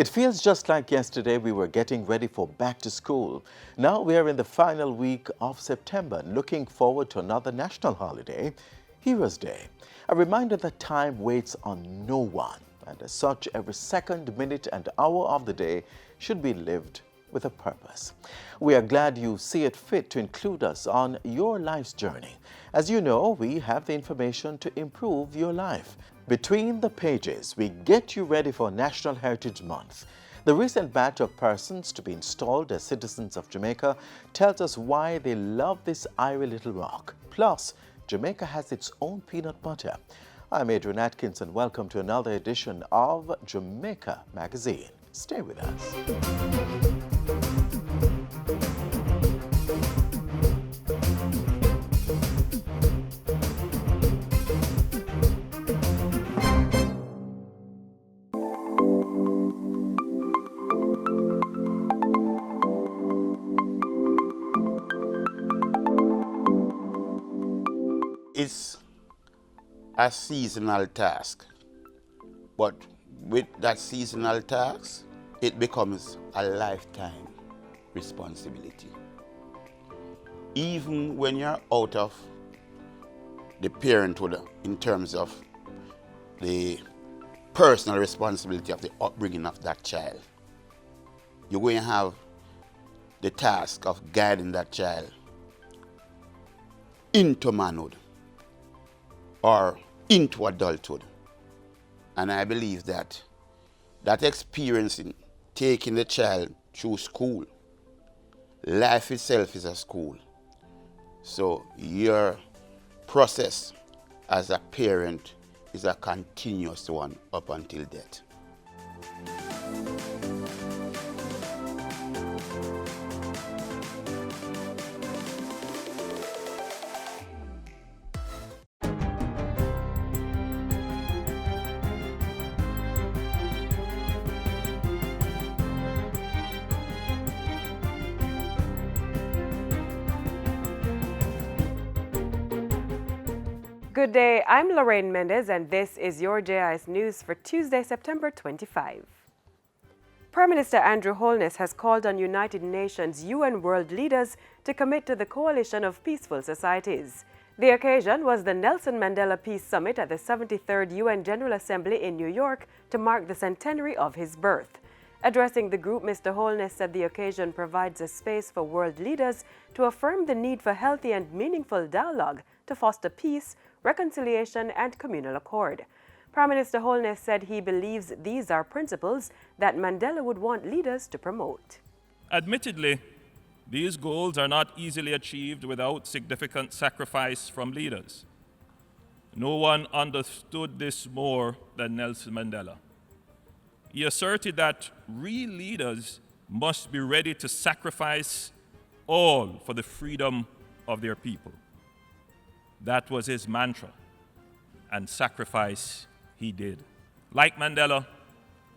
It feels just like yesterday we were getting ready for back to school. Now we are in the final week of September, looking forward to another national holiday, Heroes Day. A reminder that time waits on no one, and as such, every second, minute and hour of the day should be lived with a purpose. We are glad you see it fit to include us on your life's journey. As you know, we have the information to improve your life. Between the pages, we get you ready for National Heritage Month. The recent batch of persons to be installed as citizens of Jamaica tells us why they love this airy little rock. Plus, Jamaica has its own peanut butter. I'm Adrian Atkins and welcome to another edition of Jamaica Magazine. Stay with us. It's a seasonal task, but with that seasonal task, it becomes a lifetime responsibility. Even when you're out of the parenthood in terms of the personal responsibility of the upbringing of that child, you're going to have the task of guiding that child into manhood or into adulthood. And I believe that that experience in taking the child through school, life itself is a school. So your process as a parent is a continuous one up until death. Good day, I'm Lorraine Mendez and this is your JIS News for Tuesday, September 25. Prime Minister Andrew Holness has called on United Nations UN world leaders to commit to the coalition of peaceful societies. The occasion was the Nelson Mandela Peace Summit at the 73rd UN General Assembly in New York to mark the centenary of his birth. Addressing the group, Mr. Holness said the occasion provides a space for world leaders to affirm the need for healthy and meaningful dialogue to foster peace, reconciliation and communal accord. Prime Minister Holness said he believes these are principles that Mandela would want leaders to promote. Admittedly, these goals are not easily achieved without significant sacrifice from leaders. No one understood this more than Nelson Mandela. He asserted that real leaders must be ready to sacrifice all for the freedom of their people. That was his mantra, and sacrifice he did. Like Mandela,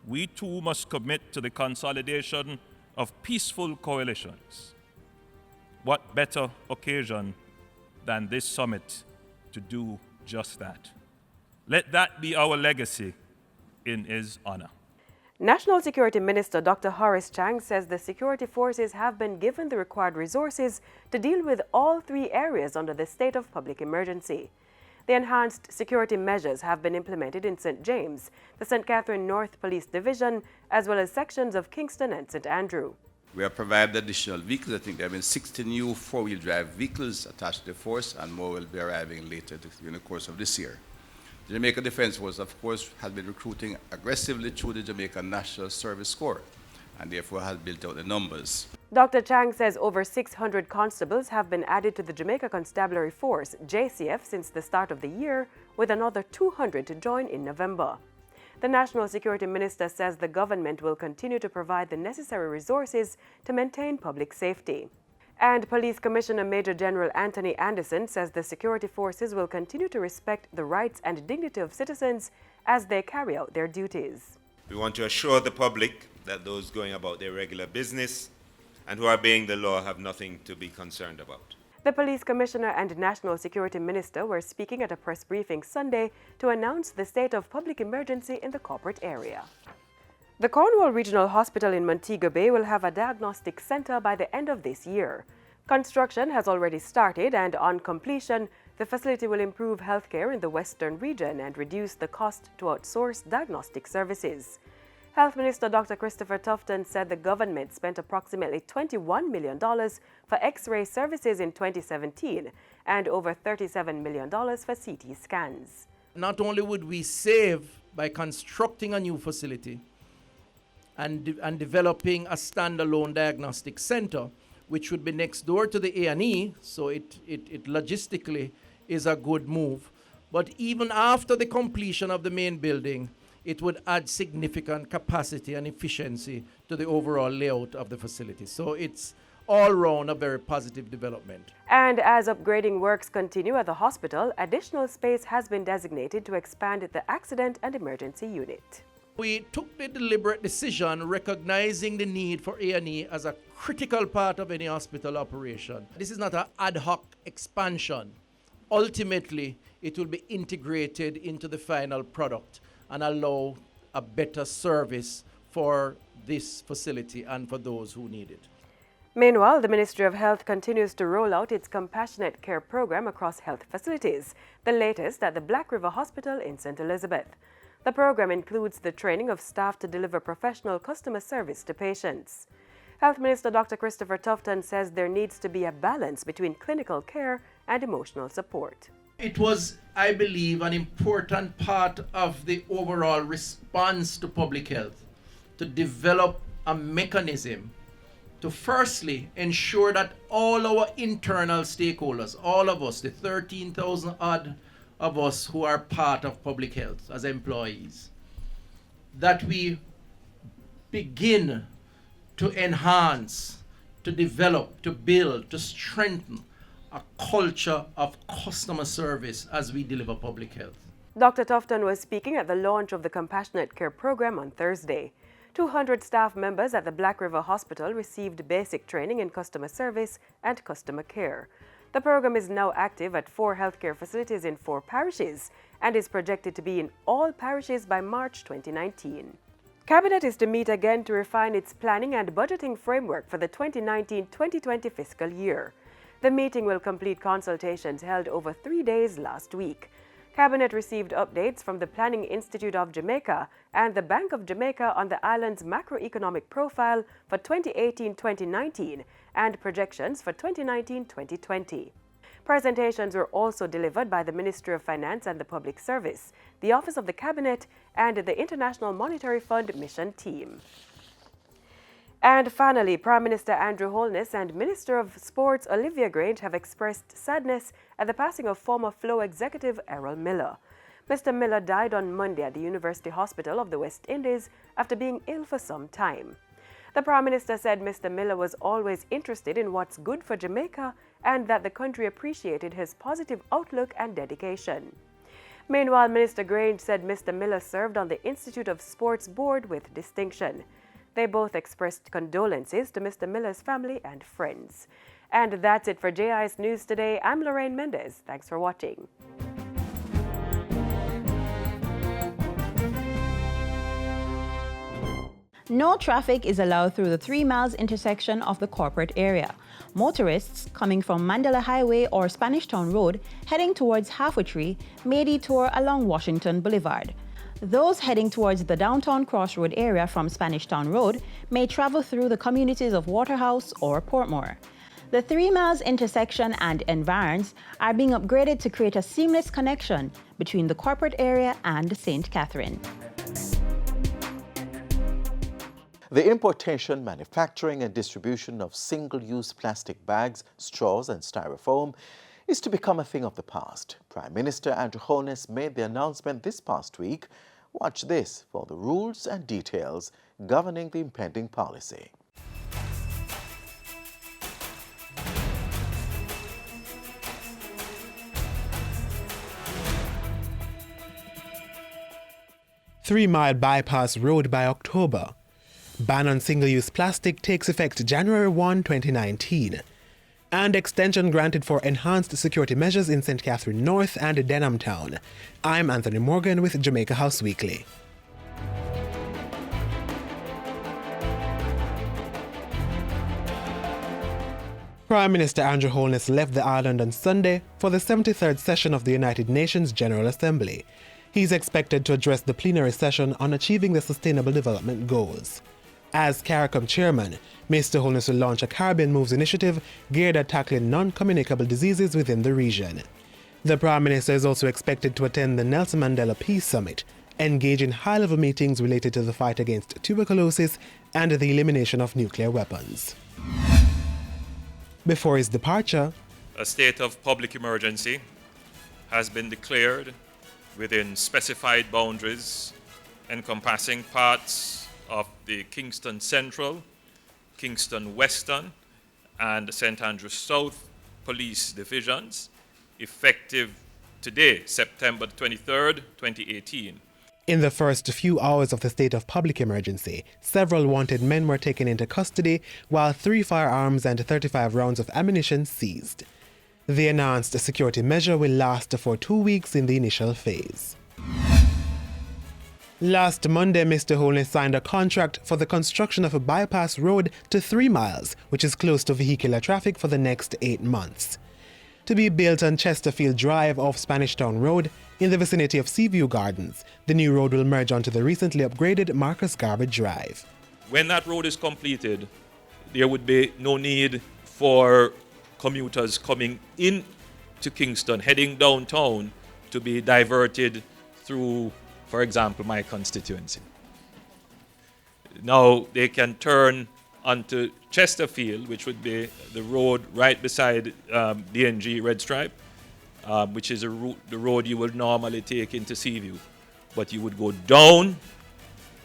we too must commit to the consolidation of peaceful coalitions. What better occasion than this summit to do just that? Let that be our legacy in his honor. National Security Minister Dr. Horace Chang says the security forces have been given the required resources to deal with all three areas under the state of public emergency. The enhanced security measures have been implemented in St. James, the St. Catherine North Police Division, as well as sections of Kingston and St. Andrew. We have provided additional vehicles. I think there have been 60 new four-wheel drive vehicles attached to the force, and more will be arriving later in the course of this year. The Jamaica Defence Force, of course, has been recruiting aggressively through the Jamaica National Service Corps, and therefore has built out the numbers. Dr. Chang says over 600 constables have been added to the Jamaica Constabulary Force, JCF, since the start of the year, with another 200 to join in November. The National Security Minister says the government will continue to provide the necessary resources to maintain public safety. And Police Commissioner Major General Anthony Anderson says the security forces will continue to respect the rights and dignity of citizens as they carry out their duties. We want to assure the public that those going about their regular business and who are obeying the law have nothing to be concerned about. The Police Commissioner and National Security Minister were speaking at a press briefing Sunday to announce the state of public emergency in the corporate area. The Cornwall Regional Hospital in Montego Bay will have a diagnostic center by the end of this year. Construction has already started, and on completion, the facility will improve healthcare in the Western region and reduce the cost to outsource diagnostic services. Health Minister Dr. Christopher Tufton said the government spent approximately $21 million for X-ray services in 2017 and over $37 million for CT scans. Not only would we save by constructing a new facility and developing a standalone diagnostic center, which would be next door to the A&E, so it logistically is a good move. But even after the completion of the main building, it would add significant capacity and efficiency to the overall layout of the facility. So it's all round a very positive development. And as upgrading works continue at the hospital, additional space has been designated to expand the accident and emergency unit. We took the deliberate decision recognizing the need for A&E as a critical part of any hospital operation. This is not an ad hoc expansion. Ultimately, it will be integrated into the final product and allow a better service for this facility and for those who need it. Meanwhile, the Ministry of Health continues to roll out its compassionate care program across health facilities, the latest at the Black River Hospital in St. Elizabeth. The program includes the training of staff to deliver professional customer service to patients. Health Minister Dr. Christopher Tufton says there needs to be a balance between clinical care and emotional support. It was, I believe, an important part of the overall response to public health to develop a mechanism to firstly ensure that all our internal stakeholders, all of us, the 13,000 odd of us who are part of public health as employees, that we begin to enhance, to develop, to build, to strengthen a culture of customer service as we deliver public health. Dr. Tufton was speaking at the launch of the Compassionate Care program on Thursday. 200 staff members at the Black River Hospital received basic training in customer service and customer care. The program is now active at 4 healthcare facilities in 4 parishes and is projected to be in all parishes by March 2019. Cabinet is to meet again to refine its planning and budgeting framework for the 2019-2020 fiscal year. The meeting will complete consultations held over 3 days last week. Cabinet received updates from the Planning Institute of Jamaica and the Bank of Jamaica on the island's macroeconomic profile for 2018-2019 and projections for 2019-2020. Presentations were also delivered by the Ministry of Finance and the Public Service, the Office of the Cabinet, and the International Monetary Fund mission team. And finally, Prime Minister Andrew Holness and Minister of Sports Olivia Grange have expressed sadness at the passing of former Flow executive Errol Miller. Mr. Miller died on Monday at the University Hospital of the West Indies after being ill for some time. The Prime Minister said Mr. Miller was always interested in what's good for Jamaica and that the country appreciated his positive outlook and dedication. Meanwhile, Minister Grange said Mr. Miller served on the Institute of Sports Board with distinction. They both expressed condolences to Mr. Miller's family and friends. And that's it for JIS News today. I'm Lorraine Mendez. Thanks for watching. No traffic is allowed through the 3 miles intersection of the corporate area. Motorists coming from Mandela Highway or Spanish Town Road heading towards Halfway may detour along Washington Boulevard. Those heading towards the downtown Crossroad area from Spanish Town Road may travel through the communities of Waterhouse or Portmore. The 3 miles intersection and environs are being upgraded to create a seamless connection between the corporate area and St. Catherine. The importation, manufacturing and distribution of single-use plastic bags, straws and styrofoam is to become a thing of the past. Prime Minister Andrew Holness made the announcement this past week. Watch this for the rules and details governing the impending policy. Three-mile bypass road by October. Ban on single-use plastic takes effect January 1, 2019. And extension granted for enhanced security measures in St. Catherine North and Denham Town. I'm Anthony Morgan with Jamaica House Weekly. Prime Minister Andrew Holness left the island on Sunday for the 73rd session of the United Nations General Assembly. He's expected to address the plenary session on achieving the Sustainable Development Goals. As CARICOM chairman, Mr. Holness will launch a Caribbean Moves initiative geared at tackling non-communicable diseases within the region. The Prime Minister is also expected to attend the Nelson Mandela Peace Summit, engage in high-level meetings related to the fight against tuberculosis and the elimination of nuclear weapons. Before his departure, A state of public emergency has been declared within specified boundaries encompassing parts of the Kingston Central, Kingston Western, and St. Andrews South police divisions, effective today, September 23rd, 2018. in the first few hours of the state of public emergency, several wanted men were taken into custody, while 3 firearms and 35 rounds of ammunition seized. The enhanced security measure will last for 2 weeks in the initial phase. Last Monday, Mr. Holness signed a contract for the construction of a bypass road to 3 miles, which is close to vehicular traffic, for the next 8 months. To be built on Chesterfield Drive off Spanish Town Road, in the vicinity of Seaview Gardens, the new road will merge onto the recently upgraded Marcus Garvey Drive. When that road is completed, there would be no need for commuters coming in to Kingston, heading downtown, to be diverted through, for example, my constituency. Now they can turn onto Chesterfield, which would be the road right beside DNG Red Stripe, which is the road you would normally take into Seaview. But you would go down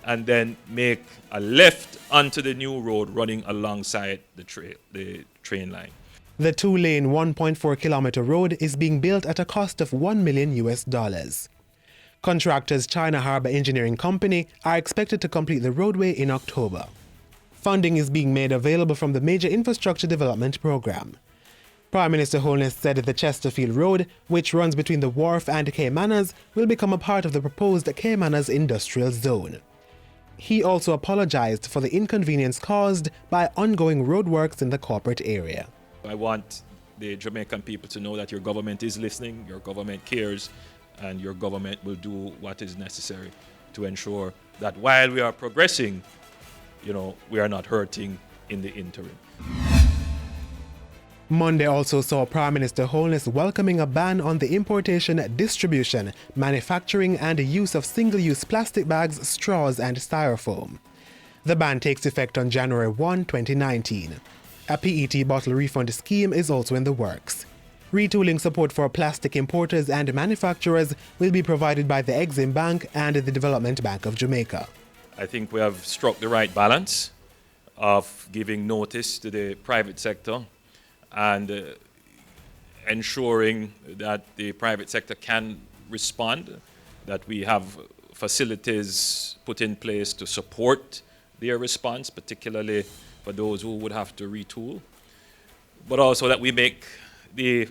and then make a left onto the new road running alongside the train line. The 2-lane, 1.4-kilometer road is being built at a cost of $1 million. Contractors China Harbour Engineering Company are expected to complete the roadway in October. Funding is being made available from the Major Infrastructure Development Programme. Prime Minister Holness said the Chesterfield Road, which runs between the wharf and Quay Manors, will become a part of the proposed Quay Manors Industrial Zone. He also apologised for the inconvenience caused by ongoing roadworks in the corporate area. I want the Jamaican people to know that your government is listening, your government cares, and your government will do what is necessary to ensure that while we are progressing, we are not hurting in the interim. Monday also saw Prime Minister Holness welcoming a ban on the importation, distribution, manufacturing and use of single-use plastic bags, straws and styrofoam. The ban takes effect on January 1, 2019. A PET bottle refund scheme is also in the works. Retooling support for plastic importers and manufacturers will be provided by the Exim Bank and the Development Bank of Jamaica. I think we have struck the right balance of giving notice to the private sector and ensuring that the private sector can respond, that we have facilities put in place to support their response, particularly for those who would have to retool, but also that we make the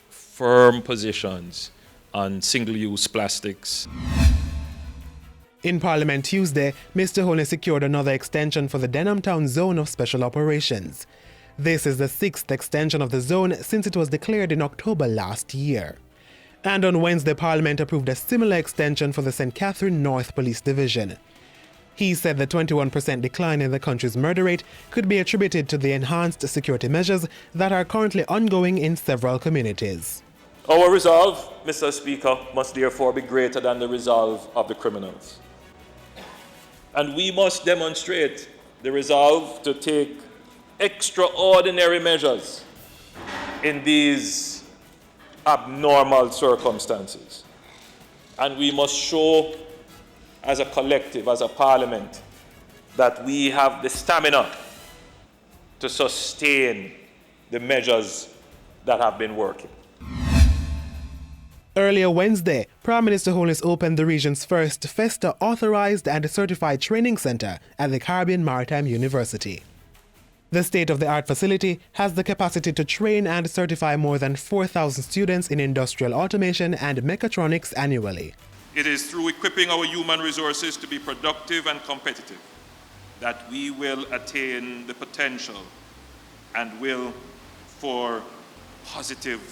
firm positions on single-use plastics. In Parliament Tuesday, Mr. Holness secured another extension for the Denham Town Zone of Special Operations. This is the 6th extension of the zone since it was declared in October last year. And on Wednesday, Parliament approved a similar extension for the St. Catherine North Police Division. He said the 21% decline in the country's murder rate could be attributed to the enhanced security measures that are currently ongoing in several communities. Our resolve, Mr. Speaker, must therefore be greater than the resolve of the criminals. And we must demonstrate the resolve to take extraordinary measures in these abnormal circumstances. And we must show as a collective, as a parliament, that we have the stamina to sustain the measures that have been working. Earlier Wednesday, Prime Minister Holness opened the region's first FESTA authorized and certified training center at the Caribbean Maritime University. The state-of-the-art facility has the capacity to train and certify more than 4,000 students in industrial automation and mechatronics annually. It is through equipping our human resources to be productive and competitive that we will attain the potential and will for positive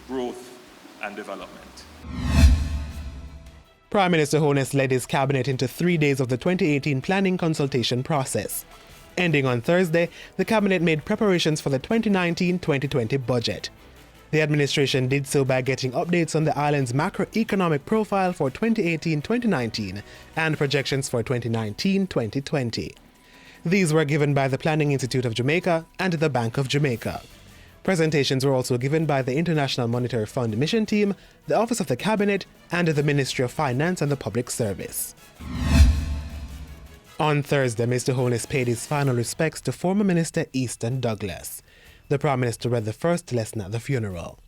growth and development. Prime Minister Holness led his cabinet into 3 days of the 2018 planning consultation process. Ending on Thursday, the cabinet made preparations for the 2019-2020 budget. The administration did so by getting updates on the island's macroeconomic profile for 2018-2019 and projections for 2019-2020. These were given by the Planning Institute of Jamaica and the Bank of Jamaica. Presentations were also given by the International Monetary Fund Mission Team, the Office of the Cabinet, and the Ministry of Finance and the Public Service. On Thursday, Mr. Holness paid his final respects to former Minister Easton Douglas. The Prime Minister read the first lesson at the funeral.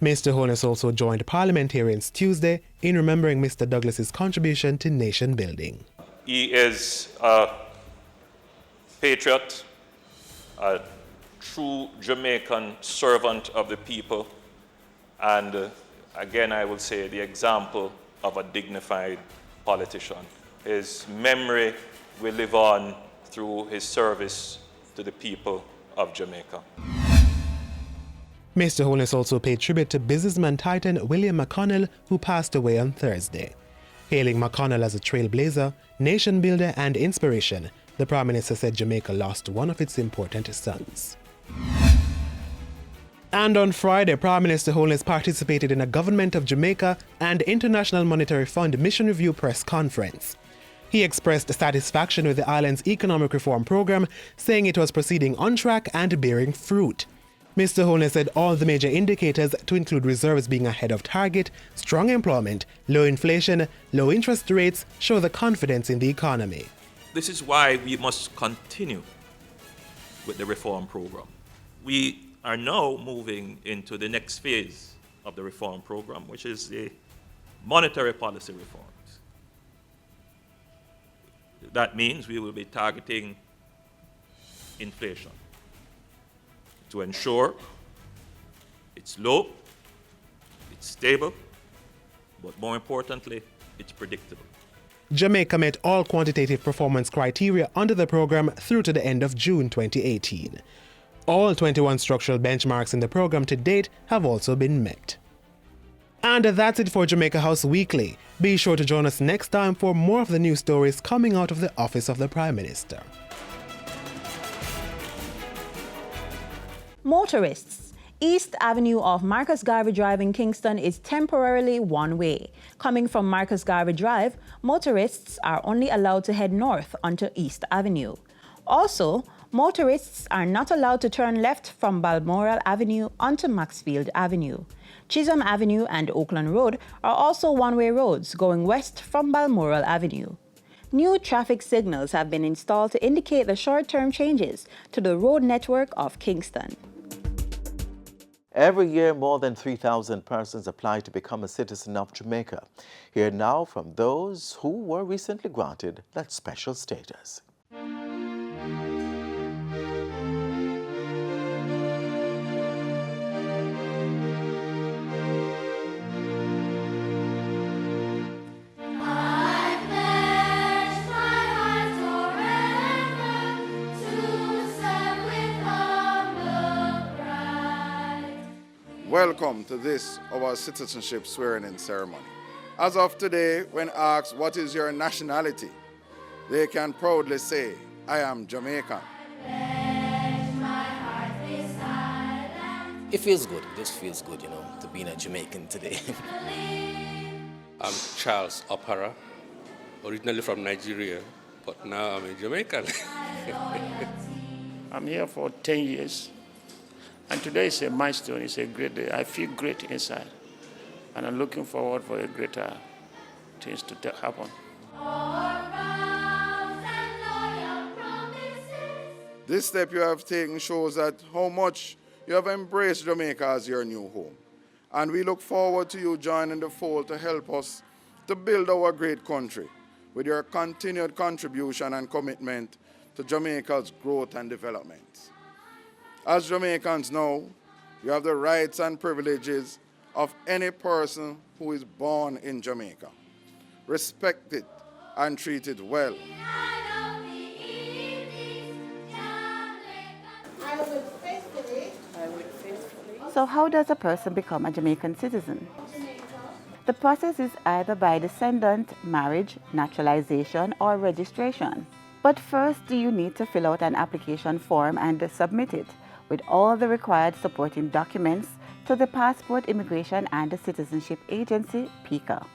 Mr. Holness also joined parliamentarians Tuesday in remembering Mr. Douglas's contribution to nation building. He is a patriot, a true Jamaican servant of the people, and again I will say the example of a dignified politician. His memory will live on through his service to the people of Jamaica. Mr. Holness also paid tribute to businessman titan William McConnell, who passed away on Thursday. Hailing McConnell as a trailblazer, nation builder and inspiration, the Prime Minister said Jamaica lost one of its important sons. And on Friday, Prime Minister Holness participated in a Government of Jamaica and International Monetary Fund Mission Review press conference. He expressed satisfaction with the island's economic reform program, saying it was proceeding on track and bearing fruit. Mr. Holness said all the major indicators, to include reserves being ahead of target, strong employment, low inflation, low interest rates, show the confidence in the economy. This is why we must continue with the reform program. We are now moving into the next phase of the reform program, which is the monetary policy reforms. That means we will be targeting inflation to ensure it's low, it's stable, but more importantly, it's predictable. Jamaica met all quantitative performance criteria under the program through to the end of June 2018. All 21 structural benchmarks in the program to date have also been met. And that's it for Jamaica House Weekly. Be sure to join us next time for more of the news stories coming out of the Office of the Prime Minister. Motorists. East Avenue of Marcus Garvey Drive in Kingston is temporarily one way. Coming from Marcus Garvey Drive, motorists are only allowed to head north onto East Avenue. Also, motorists are not allowed to turn left from Balmoral Avenue onto Maxfield Avenue. Chisholm Avenue and Oakland Road are also one-way roads going west from Balmoral Avenue. New traffic signals have been installed to indicate the short-term changes to the road network of Kingston. Every year, more than 3,000 persons apply to become a citizen of Jamaica. Hear now from those who were recently granted that special status. Welcome to this, our citizenship swearing-in ceremony. As of today, when asked what is your nationality, they can proudly say, I am Jamaican. It feels good, it just feels good, to be a Jamaican today. I'm Charles Opara, originally from Nigeria, but now I'm a Jamaican. I'm here for 10 years. And today is a milestone, it's a great day. I feel great inside. And I'm looking forward for a greater things to happen. This step you have taken shows that how much you have embraced Jamaica as your new home. And we look forward to you joining the fold to help us to build our great country with your continued contribution and commitment to Jamaica's growth and development. As Jamaicans know, you have the rights and privileges of any person who is born in Jamaica. Respect it and treat it well. I will faithfully So how does a person become a Jamaican citizen? The process is either by descendant, marriage, naturalization, or registration. But first, you need to fill out an application form and submit it with all the required supporting documents to the Passport, Immigration and Citizenship Agency, PICA.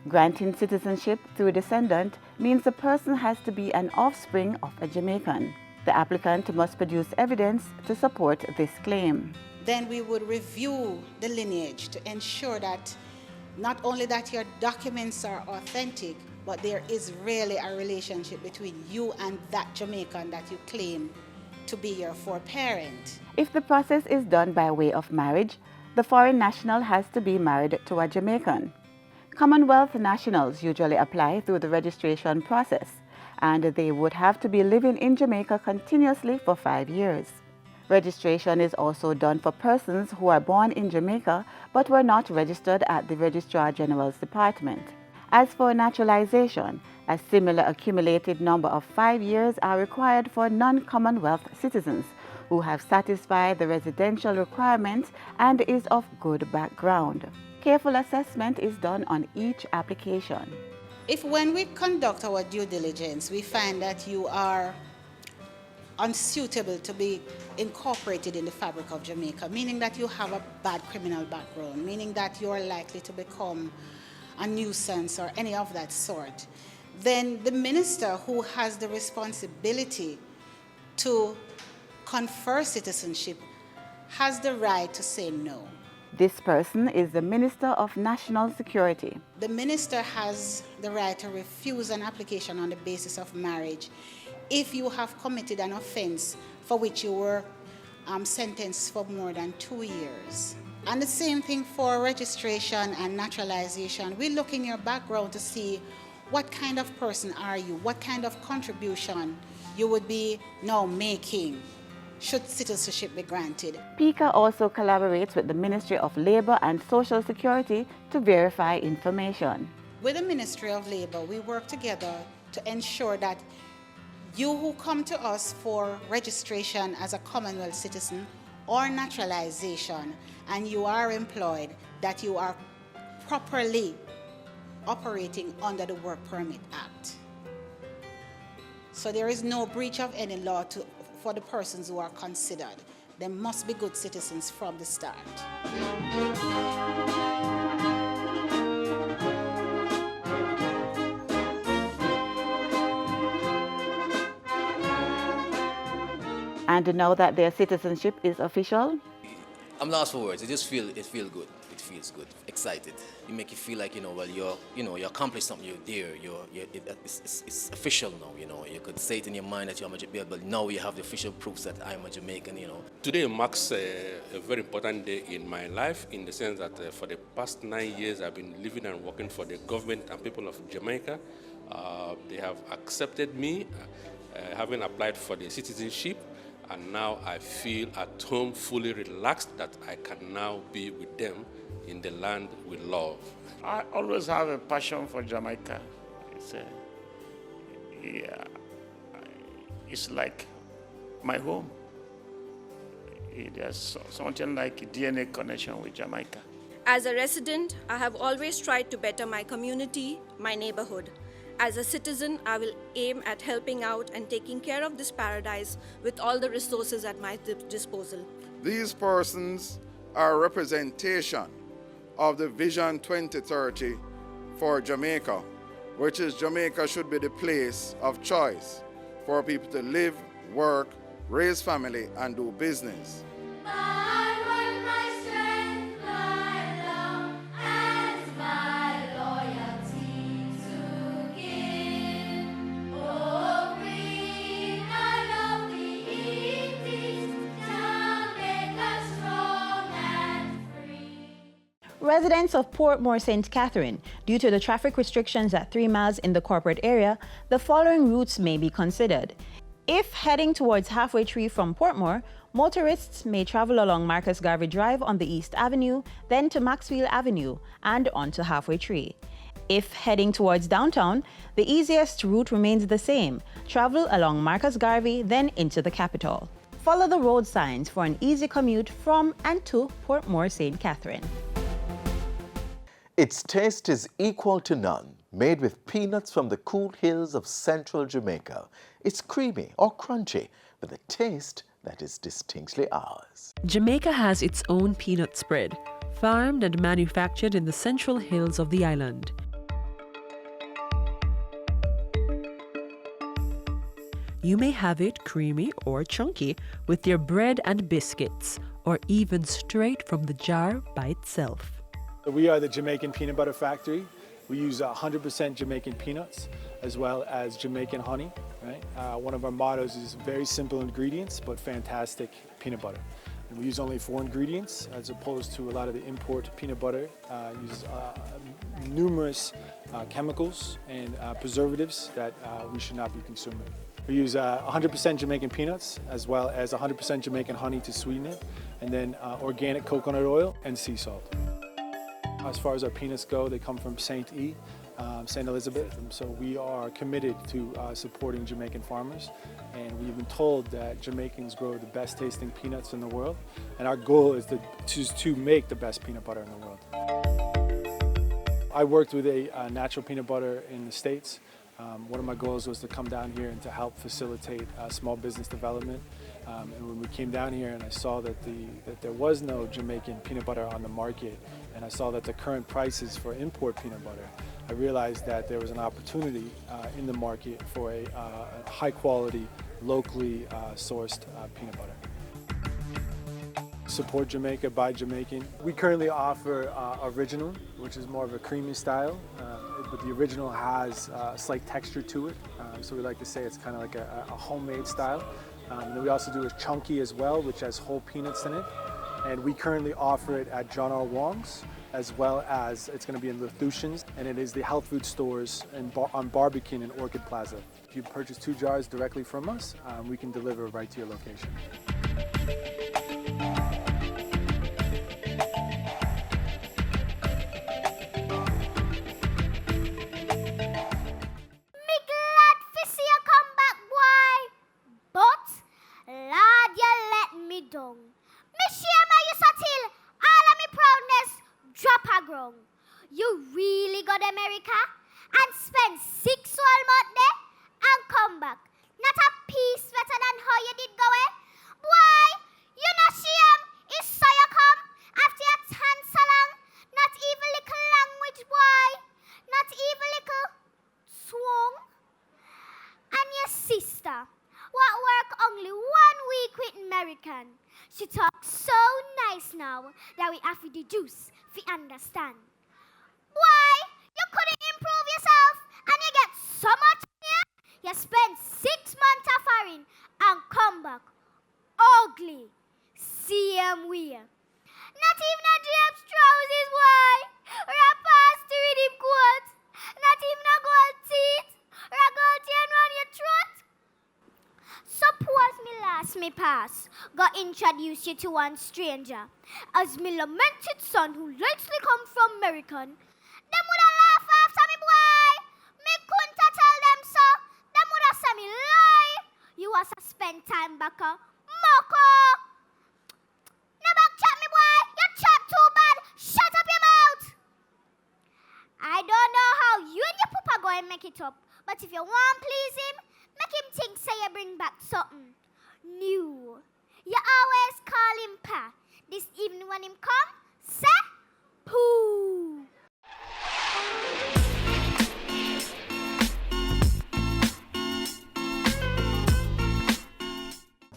Granting citizenship through descendant means the person has to be an offspring of a Jamaican. The applicant must produce evidence to support this claim. Then we would review the lineage to ensure that not only that your documents are authentic, but there is really a relationship between you and that Jamaican that you claim to be your foreparent. If the process is done by way of marriage, the foreign national has to be married to a Jamaican. Commonwealth nationals usually apply through the registration process, and they would have to be living in Jamaica continuously for 5 years. Registration is also done for persons who are born in Jamaica but were not registered at the Registrar General's Department. As for naturalization, a similar accumulated number of 5 years are required for non-Commonwealth citizens who have satisfied the residential requirements and is of good background. Careful assessment is done on each application. If when we conduct our due diligence, we find that you are unsuitable to be incorporated in the fabric of Jamaica, meaning that you have a bad criminal background, meaning that you are likely to become a nuisance or any of that sort, then the minister who has the responsibility to confer citizenship has the right to say no. This person is the Minister of National Security. The minister has the right to refuse an application on the basis of marriage if you have committed an offense for which you were sentenced for more than 2 years. And the same thing for registration and naturalization. We look in your background to see what kind of person are you, what kind of contribution you would be now making should citizenship be granted. PICA also collaborates with the Ministry of Labour and Social Security to verify information. With the Ministry of Labour, we work together to ensure that you who come to us for registration as a Commonwealth citizen or naturalization and you are employed, that you are properly operating under the Work Permit Act. So there is no breach of any law for the persons who are considered. They must be good citizens from the start. And now that their citizenship is official? I'm lost for words. It feels good. It feels good. Excited. You make you feel like, well, you accomplished something. You're there. It's official now. You could say it in your mind that you're a Jamaican, but now you have the official proofs that I'm a Jamaican. Today marks a very important day in my life, in the sense that for the past 9 years I've been living and working for the government and people of Jamaica. They have accepted me, having applied for the citizenship. And now I feel at home, fully relaxed, that I can now be with them in the land we love. I always have a passion for Jamaica. It's like my home. There's something like a DNA connection with Jamaica. As a resident, I have always tried to better my community, my neighborhood. As a citizen, I will aim at helping out and taking care of this paradise with all the resources at my disposal. These persons are a representation of the Vision 2030 for Jamaica, which is Jamaica should be the place of choice for people to live, work, raise family, and do business. Residents of Portmore St. Catherine, due to the traffic restrictions at 3 miles in the corporate area, the following routes may be considered. If heading towards Halfway Tree from Portmore, motorists may travel along Marcus Garvey Drive on the East Avenue, then to Maxfield Avenue, and on to Halfway Tree. If heading towards downtown, the easiest route remains the same. Travel along Marcus Garvey, then into the Capitol. Follow the road signs for an easy commute from and to Portmore St. Catherine. Its taste is equal to none. Made with peanuts from the cool hills of central Jamaica. It's creamy or crunchy, with a taste that is distinctly ours. Jamaica has its own peanut spread, farmed and manufactured in the central hills of the island. You may have it creamy or chunky with your bread and biscuits, or even straight from the jar by itself. We are the Jamaican Peanut Butter Factory. We use 100% Jamaican peanuts as well as Jamaican honey. Right? One of our mottos is very simple ingredients but fantastic peanut butter. And we use only 4 ingredients as opposed to a lot of the import peanut butter. Uses numerous chemicals and preservatives that we should not be consuming. We use 100% Jamaican peanuts as well as 100% Jamaican honey to sweeten it, and then organic coconut oil and sea salt. As far as our peanuts go, they come from St. Elizabeth, and so we are committed to supporting Jamaican farmers, and we've been told that Jamaicans grow the best tasting peanuts in the world, and our goal is to make the best peanut butter in the world. I worked with a natural peanut butter in the States. One of my goals was to come down here and to help facilitate small business development. And when we came down here and I saw that there was no Jamaican peanut butter on the market, and I saw that the current prices for import peanut butter, I realized that there was an opportunity in the market for a high quality, locally sourced peanut butter. Support Jamaica by Jamaican. We currently offer original, which is more of a creamy style, but the original has a slight texture to it. So we like to say it's kind of like a homemade style. And then we also do a chunky as well, which has whole peanuts in it. And we currently offer it at John R. Wong's, as well as it's going to be in Lethusian's, and it is the health food stores on Barbican and Orchid Plaza. If you purchase 2 jars directly from us, we can deliver right to your location. You really go to America and spend 6 whole months there and come back. Not a piece better than how you did go eh? Boy, you not shame. It's so you come after your tan so long. Not even little language, boy. Not even little swung. And your sister, what work only 1 week with American. She talks so nice now that we have to deduce if you understand. Why? You couldn't improve yourself and you get so much here. You spend 6 months of foreign and come back ugly. Same way. Not even a drapes trousers, why? Or a pasty with him coat. Not even a gold teeth. Or a gold chain round your throat. Suppose me last me pass go introduce you to one stranger as me lamented son who lately come from American. Them woulda laugh after me, boy. Me couldn't tell them so. Them woulda say me lie. You was a spend time back Moko. No back chat me, boy. You chat too bad. Shut up your mouth. I don't know how you and your papa go and make it up, but if you want please him, make him think say you bring back something new. You always call him pa. This evening when him come, say poo.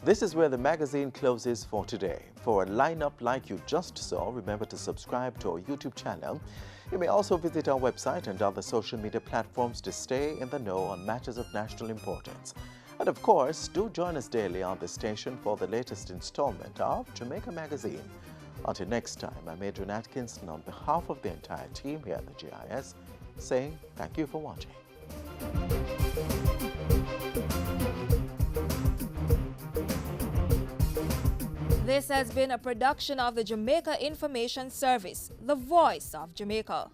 This is where the magazine closes for today. For a lineup like you just saw, remember to subscribe to our YouTube channel. You may also visit our website and other social media platforms to stay in the know on matters of national importance. And of course, do join us daily on this station for the latest installment of Jamaica Magazine. Until next time, I'm Adrian Atkinson on behalf of the entire team here at the GIS, saying thank you for watching. This has been a production of the Jamaica Information Service, the voice of Jamaica.